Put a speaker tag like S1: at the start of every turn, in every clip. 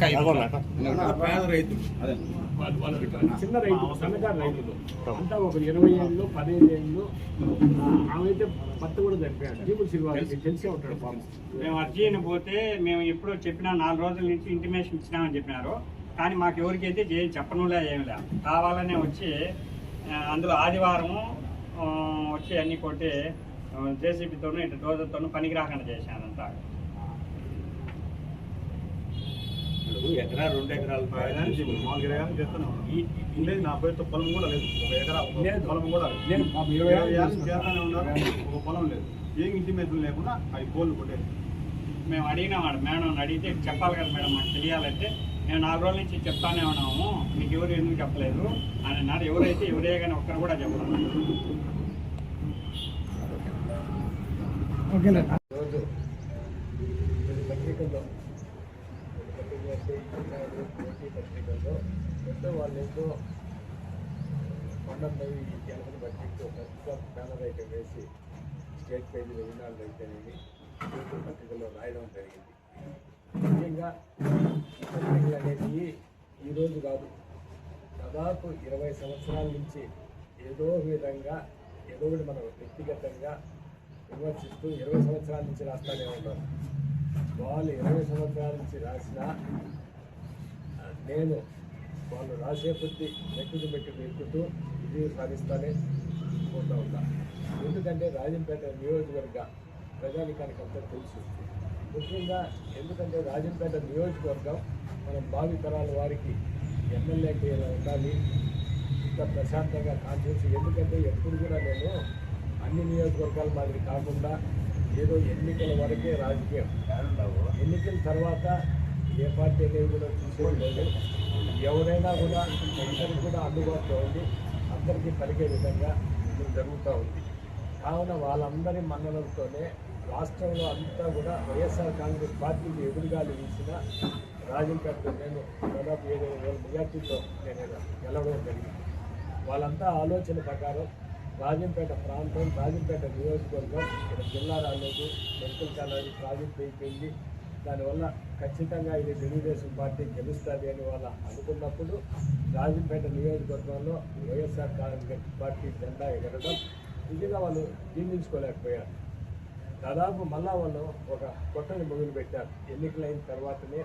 S1: పేద రైతులు చిన్న రైతులు సన్నకారు రైతులు అంతా ఒక 20 ఏళ్ళు 15 ఏళ్ళు ఆమెతే భర్త కూడా చనిపోయాడు. జీవులు సిల్వాకి తెలిసే ఉంటాడు పాపం.
S2: మేము అర్జీని పోతే మేము ఎప్పుడో చెప్పినా 4 రోజుల నుంచి ఇంటిమేషన్ ఇచ్చినామని చెప్పినారు. కానీ మాకు ఎవరికైతే చెప్పనులే ఏమి లే, కావాలనే వచ్చి అందులో ఆదివారం వచ్చి అన్ని కొట్టి జేసీబీతోనూ ఇటు డోజర్తోనూ పనికి రాకుండా చేశానంతా.
S1: ఎకరా 2 ఎకరాలు 4 ఎకరాలు చేస్తున్నాం. లేదు నా పేరుతో పొలం కూడా లేదు, ఒక ఎకరా పొలం కూడా లేదు. 20 ఏళ్ళు చేస్తానే ఉన్నారు, ఒక పొలం లేదు. ఏం ఇంటిమేషన్ లేకుండా అవి కోళ్ళు కొట్టేది.
S2: మేము అడిగినాం మేడం అడిగితే చెప్పాలి కదా మేడం, మాకు తెలియాలంటే మేము 4 రోజుల నుంచి చెప్తానే ఉన్నాము, మీకు ఎవరు ఎందుకు చెప్పలేదు అని అన్నారు. ఎవరైతే ఎవరే కానీ ఒక్కరు కూడా చెప్పలేదు.
S1: రోజు పత్రికల్లో పత్రికల్లో ఎంతో వాళ్ళు ఎంతో కొండంపై జనపద పత్రికతో పెద్ద బ్యానర్ అయితే వేసి స్టేట్ పేజీలో వినాలు అయితేనేమి పత్రికల్లో రాయడం జరిగింది. ముఖ్యంగా పత్రికలు అనేవి ఈరోజు కాదు, దాదాపు 20 సంవత్సరాల నుంచి ఏదో విధంగా ఏదో ఒకటి మనం వ్యక్తిగతంగా విమర్శిస్తూ 20 సంవత్సరాల నుంచి రాస్తానే ఉంటారు. వాళ్ళు 20 సంవత్సరాల నుంచి రాసినా నేను వాళ్ళు రాసే కొద్దీ మెట్టుకు ఎక్కుతూ విజయం సాధిస్తానే పోతూ ఉంటా. ఎందుకంటే రాజంపేట నియోజకవర్గ ప్రజానికానికి అంతా తెలుసు. ముఖ్యంగా ఎందుకంటే రాజంపేట నియోజకవర్గం మనం భావి తరాల వారికి ఎమ్మెల్యేకి ఎలా ఉండాలి, ఇంత ప్రశాంతంగా కాన్ఫరెన్స్. ఎందుకంటే ఎప్పుడు కూడా నేను అన్ని నియోజకవర్గాల మాదిరి కాకుండా ఏదో ఎన్నికల వరకే రాజకీయం, ఎన్నికల తర్వాత ఏ పార్టీ అనేది కూడా చూసేది లేదు. ఎవరైనా కూడా అందరికీ కూడా అందుబాటులో ఉంది, అందరికీ పలికే విధంగా ఇది జరుగుతూ ఉంది. కావున వాళ్ళందరి మన్ననలతోనే రాష్ట్రంలో అంతా కూడా వైఎస్ఆర్ కాంగ్రెస్ పార్టీకి ఎదురుగాలు వీసిన రాజంపేటలో నేను దాదాపు 7,000 మెజార్టీతో నేను గెలవడం జరిగింది. వాళ్ళంతా ఆలోచన ప్రకారం రాజంపేట ప్రాంతం, రాజంపేట నియోజకవర్గం ఇక్కడ జిల్లా రాలేదు, మెడికల్ కాలేజ్ ప్రాజెక్ట్ అయిపోయింది, దానివల్ల ఖచ్చితంగా ఇది తెలుగుదేశం పార్టీ గెలుస్తుంది అని వాళ్ళు అనుకున్నప్పుడు రాజంపేట నియోజకవర్గంలో వైఎస్ఆర్ కాంగ్రెస్ పార్టీ జెండా ఎగరడం నిజంగా వాళ్ళు జీర్ణించుకోలేకపోయారు. దాదాపు మళ్ళా వాళ్ళు ఒక కొత్తని మొదలుపెట్టారు. ఎన్నికలైన తర్వాతనే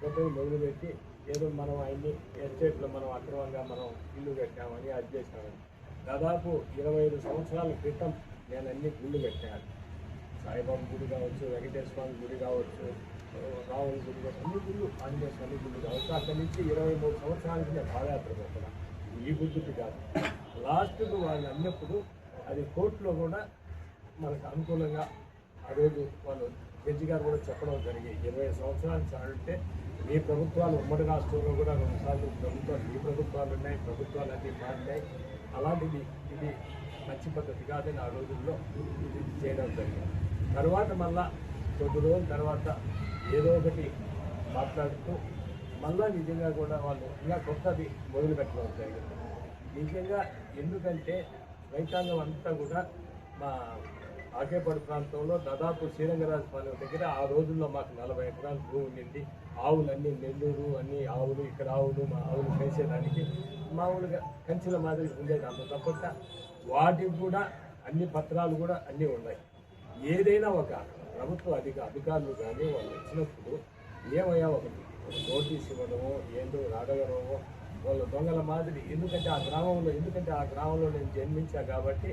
S1: కొత్తని మొదలుపెట్టి ఏదో మనం అన్ని ఎస్టేట్లో మనం అక్రమంగా మనం ఇల్లు కట్టామని అది చేసినామని. దాదాపు 25 సంవత్సరాల క్రితం నేను అన్ని గుళ్ళు కట్టాను. సాయిబాబా గుడి కావచ్చు, వెంకటేశ్వర స్వామి గుడి కావచ్చు, రావుల గుడి కావచ్చు, అన్ని గుళ్ళు, ఆంజనేయ స్వామి గుడి కావచ్చు. అక్కడి నుంచి 23 సంవత్సరాలకి నేను పాదయాత్ర పోతున్నా. ఈ గుడికి కాదు, లాస్ట్కు వాళ్ళు అన్నప్పుడు అది కోర్టులో కూడా మనకు అనుకూలంగా ఆ రోజు వాళ్ళు జడ్జి గారు కూడా చెప్పడం జరిగింది. 20 సంవత్సరాలు చాలంటే మీ ప్రభుత్వాలు ఉమ్మడి రాష్ట్రంలో కూడా 2 సార్లు ప్రభుత్వాలు మీ ప్రభుత్వాలు ఉన్నాయి, ప్రభుత్వాలు అన్నీ మారినాయి. అలాంటిది ఇది మంచి పద్ధతి కాదని ఆ రోజుల్లో ఇది చేయడం జరిగింది. తర్వాత మళ్ళా కొద్ది రోజుల తర్వాత ఏదో ఒకటి మాట్లాడుతూ మళ్ళా నిజంగా కూడా వాళ్ళు ఇంకా కొత్తది మొదలు పెట్టడం జరిగింది. నిజంగా ఎందుకంటే రైతాంగం అంతా కూడా మా ఆకేపాడు ప్రాంతంలో దాదాపు శ్రీరంగరాజపాలెం దగ్గర ఆ రోజుల్లో మాకు 40 ఎకరాల భూమి ఉండింది. ఆవులన్నీ నెల్లూరు అన్ని ఆవులు, ఇక్కడ ఆవులు, మా ఆవులు పెంచేదానికి మామూలుగా కంచెల మాదిరి ఉండేది. అంత తప్పట వాటికి కూడా అన్ని పత్రాలు కూడా అన్నీ ఉన్నాయి. ఏదైనా ఒక ప్రభుత్వ అధికారులు కానీ వాళ్ళు వచ్చినప్పుడు ఏమయ్యా ఒకటి నోటీస్ ఇవ్వడమో ఏందో అడగడమో వాళ్ళ దొంగల మాదిరి. ఎందుకంటే ఆ గ్రామంలో నేను జన్మించా కాబట్టి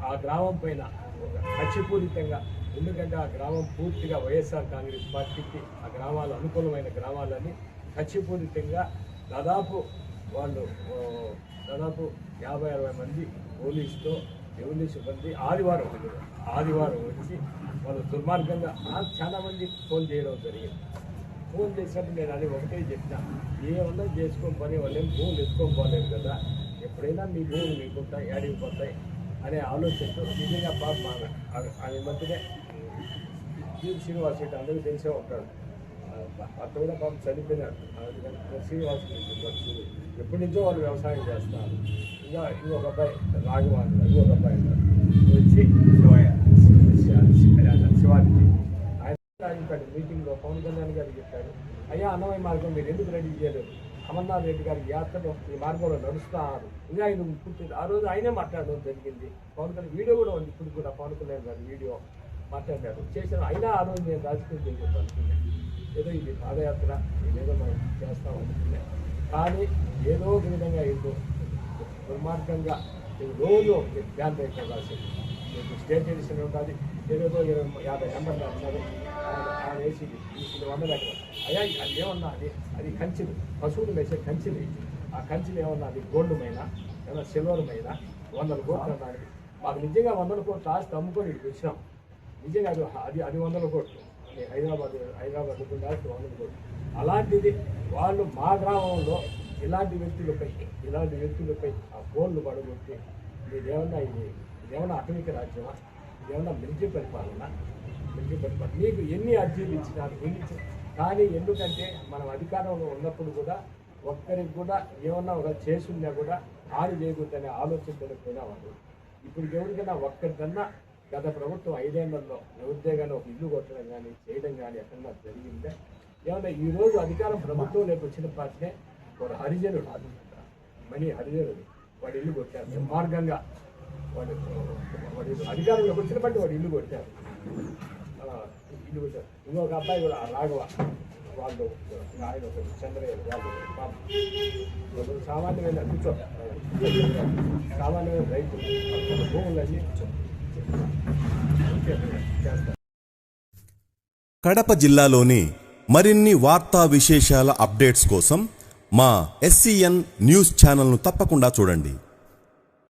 S1: ఆ గ్రామం పైన ఒక కక్షపూరితంగా, ఎందుకంటే ఆ గ్రామం పూర్తిగా వైఎస్ఆర్ కాంగ్రెస్ పార్టీకి ఆ గ్రామాలు అనుకూలమైన గ్రామాలని కక్షపూరితంగా దాదాపు 50-60 మంది పోలీసుతో రెవెన్యూ సిబ్బంది ఆదివారం వచ్చి వాళ్ళు దుర్మార్గంగా చాలా మంది ఫోన్ చేయడం జరిగింది. ఫోన్ చేసినప్పుడు నేను అది ఒకటే చెప్పిన, ఏమన్నా చేసుకొని పని వాళ్ళేం భూములు ఎత్తుకొని పోలేదు కదా, ఎప్పుడైనా మీ భూములు మీకుంటాయి, ఏడిగిపోతాయి అనే ఆలోచనతో నిజంగా పాప ఆమె మధ్యనే శ్రీనివాస్ రెడ్డి అందరికీ తెలిసే ఉంటాడు. అక్కడ కూడా పాపం చనిపోయినాడు. శ్రీనివాస్ రెడ్డి ఎప్పటి నుంచో వాళ్ళు వ్యవసాయం చేస్తున్నారు. ఇంకా ఇంకొక అబ్బాయి రాఘవాన్, ఇంకొక అబ్బాయి వచ్చి శివాజీ ఆయన రాజంపేట మీటింగ్లో పవన్ కళ్యాణ్ గారు చెప్పారు, అయ్యా అన్నమయ్య మార్గం మీరు ఎందుకు రెడీ చేయలేదు? అమర్నాథ్ రెడ్డి గారి యాత్రలో ఈ మార్గంలో నడుస్తున్నారు. ఇంకా ఆయన పుట్టింది ఆ రోజు ఆయనే మాట్లాడడం జరిగింది. పవన్ కళ్యాణ్ వీడియో కూడా ఉంది, ఇప్పుడు కూడా పవన్ కళ్యాణ్ గారి వీడియో మాట్లాడారు చేశారు. అయినా ఆ రోజు నేను రాజకీయం చేయకూడదు అనుకున్నాను. ఏదో ఇది పాదయాత్ర ఇదేదో మనం చేస్తాం అనుకున్నాను. కానీ ఏదో ఒక విధంగా ఏదో దుర్మార్గంగా రోజు ధ్యాన్ రేఖ రాసింది. మీకు స్టేట్ ఎడిషన్ ఉంటుంది, ఏదో 50 నెంబర్లు అంటారు ఆయన వేసి ఇది 100 లెక్కలు. అయ్యా అది ఏమన్నా అది కంచెలు, పశువులు వేసే కంచెలు. ఆ కంచెలు ఏమన్నా అది గోల్డ్ మైనా, ఏమన్నా సిల్వర్ మైనా, 100 కోట్లు అన్నది. మాకు నిజంగా 100 కోట్లు ఆస్తి అమ్ముకొని ఇక్కడికి వచ్చినాం. నిజంగా అది 100 కోట్లు. హైదరాబాద్ గురించి 100 కోట్లు. అలాంటిది వాళ్ళు మా గ్రామంలో ఇలాంటి వ్యక్తులపై ఆ ఫోన్లు పడగొట్టి ఇదేమన్నా అటవిక రాజ్యమా, ఇదేమన్నా మిలిటరీ పరిపాలన. మీకు ఎన్ని అర్జీలు ఇచ్చినారు కానీ ఎందుకంటే మనం అధికారంలో ఉన్నప్పుడు కూడా ఒక్కరికి కూడా ఏమన్నా ఒక చేసున్నా కూడా హాని చేయకూడదనే ఆలోచన తెలియకపోయినా వాళ్ళు ఇప్పుడు ఎవరికైనా ఒక్కరికన్నా గత ప్రభుత్వం 5 ఏళ్లలో ఎవరిదే కానీ ఒక ఇల్లు కొట్టడం కానీ చేయడం కానీ ఎక్కడన్నా జరిగిందే? ఏమన్నా ఈరోజు అధికారం ప్రభుత్వం లేక వచ్చిన పార్టీనే వాడు హరిజనుడు, మనీ హరిజనుడు, వాడు ఇల్లు కొట్టారు మార్గంగా. వాడు అధికారంలోకి వచ్చిన బట్టి వాడు ఇల్లు కొట్టారు. ఇంకొక అబ్బాయి కూడా రాఘవ వాళ్ళు ఆయన ఒక చంద్రయ్య వాళ్ళు సామాన్యమైన సామాన్యమైన రైతులు భూములన్నీ చేస్తారు.
S3: కడప జిల్లాలోని మరిన్ని వార్తా విశేషాల అప్డేట్స్ కోసం మా SCN న్యూస్ ఛానల్ను తప్పకుండా చూడండి.